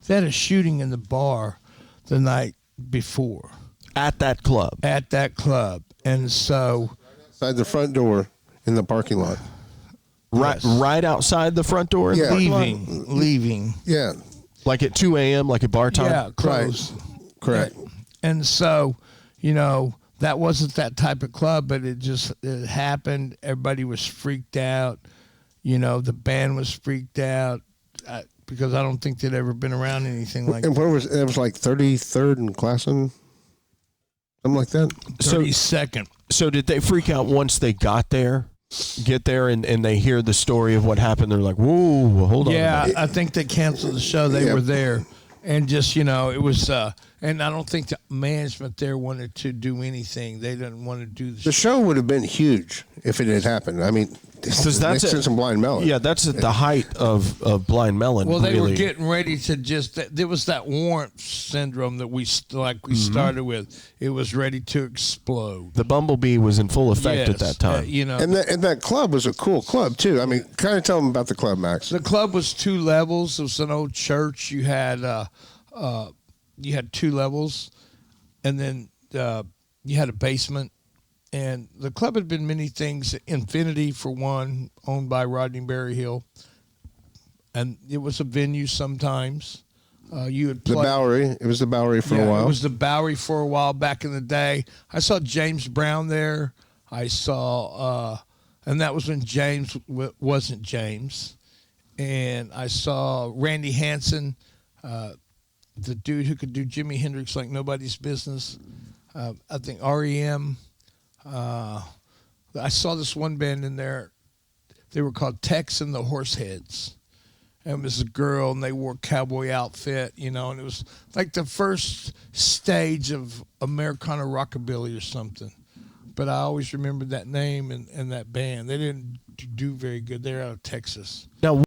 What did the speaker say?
they had a shooting in the bar the night before. At that club. And so outside the front door in the parking lot. Right outside the front door? Yeah. Leaving. Yeah. Like at 2 a.m., like at bar time? Yeah, close. Right. Correct. And so, that wasn't that type of club, but it happened. Everybody was freaked out. The band was freaked out because I don't think they'd ever been around anything like that. And where was it? Was like 33rd and Classen? Something like that? 32nd. So did they freak out once they get there and they hear the story of what happened? They're like, whoa, hold on. Yeah, I think they canceled the show. They were there. And just, it was, and I don't think the management there wanted to do anything. They didn't want to do the show. The show would have been huge if it had happened. I mean, that's next to Blind Melon. Yeah, that's at the height of Blind Melon. Well, they really. were getting ready to there was that warrant syndrome that we started with. It was ready to explode. The Bumblebee was in full effect at that time. And that club was a cool club, too. I mean, kind of tell them about the club, Max. The club was 2 levels. It was an old church. You had 2 levels, and then you had a basement. And the club had been many things. Infinity, for one, owned by Rodney Berryhill. And it was a venue sometimes. You would play. The Bowery. It was the Bowery for a while. It was the Bowery for a while back in the day. I saw James Brown there. I saw, and that was when James wasn't James. And I saw Randy Hansen, the dude who could do Jimi Hendrix like nobody's business. I think REM. I saw this one band in there. They were called Tex and the Horseheads. And it was a girl, and they wore a cowboy outfit, and it was like the first stage of Americana rockabilly or something. But I always remembered that name and that band. They didn't do very good. They're out of Texas. Now,